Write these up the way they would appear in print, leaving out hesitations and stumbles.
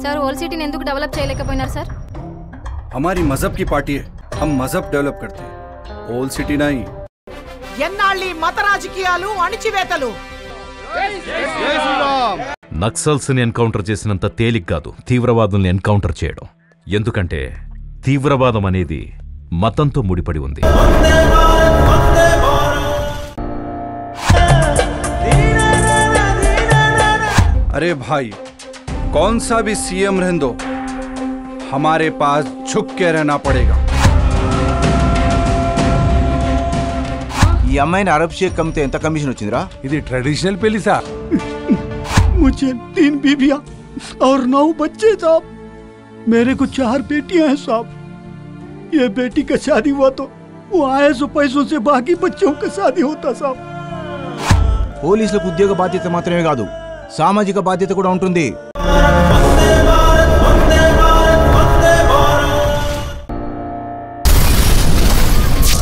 Sir old city ने develop చేయలేకపోయినారు sir? हमारी मजहब की पार्टी है, हम मजहब डेवलप करते हैं, ओल्ड सिटी नहीं। ఎన్నాళ్ళీ మత రాజకీయాలు అణిచివేతలు నక్సల్స్ ని ఎన్కౌంటర్ చేసినంత తేలిక కాదు తీవ్రవాదుల్ని ఎన్కౌంటర్ చేయడం. ఎందుకంటే తీవ్రవాదం అనేది మతంతో ముడిపడి ఉంది. अरे भाई कौन सा भी सीएम रहने दो, हमारे पास झुक के रहना पड़ेगा। ఈ అమ్మాయిని అరబ్ షేక్ కమితే ఎంత కమిషన్ వచ్చిందిరా? ఇది ట్రెడిషనల్ పెళ్లి సార్. मुझे 3 बीवियां और 9 बच्चे साहब। मेरे को 4 बेटियां हैं साहब। ये बेटी का शादी हुआ तो वो आए सो पैसों से बाकी बच्चों का शादी होता साहब। పోలీసులకు ఉద్యోగ బాధ్యత మాత్రమే కాదు, సామాజిక బాధ్యత కూడా ఉంటుంది.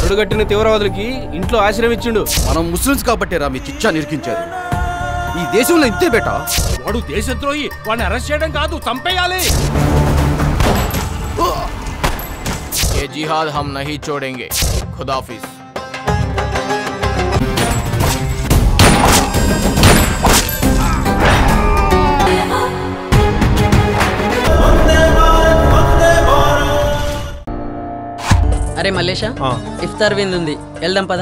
అడుగట్టిన తీవ్రవాదులకి ఇంట్లో ఆశ్రయం ఇచ్చిండు. మనం ముస్లిమ్స్ కాబట్టే రా మీ చిచ్చా నిరికించారు. ఈ దేశంలో ఇంతే బేటా. వాడు దేశద్రోహి, వాడిని అరెస్ట్ చేయడం కాదు, చంపేయాలి. ये जिहाद हम नहीं छोड़ेंगे. खुदाफिज. अरे मल्लेशा इफ्तार विंद उंदी వెళ్దాం పద.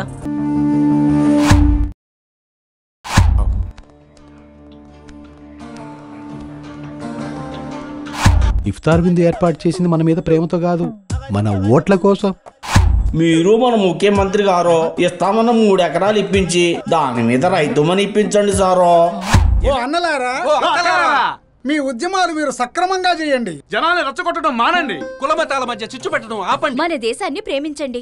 ఇఫ్తార్ విందు ఏర్పాటు చేసింది మన మీద ప్రేమతో కాదు, మన ఓట్ల కోసం. మీరు మన ముఖ్యమంత్రి గారు ఇస్తామన్న 3 ఎకరాలు ఇప్పించి దాని మీద రైతుమని ఇప్పించండి సారో. ఓ అన్నలారా, మీ ఉద్యమాలు మీరు సక్రమంగా చేయండి. జనాన్ని రెచ్చగొట్టడం మానండి. కులమతాల మధ్య చిచ్చు పెట్టడం ఆపండి. మన దేశాన్ని ప్రేమించండి.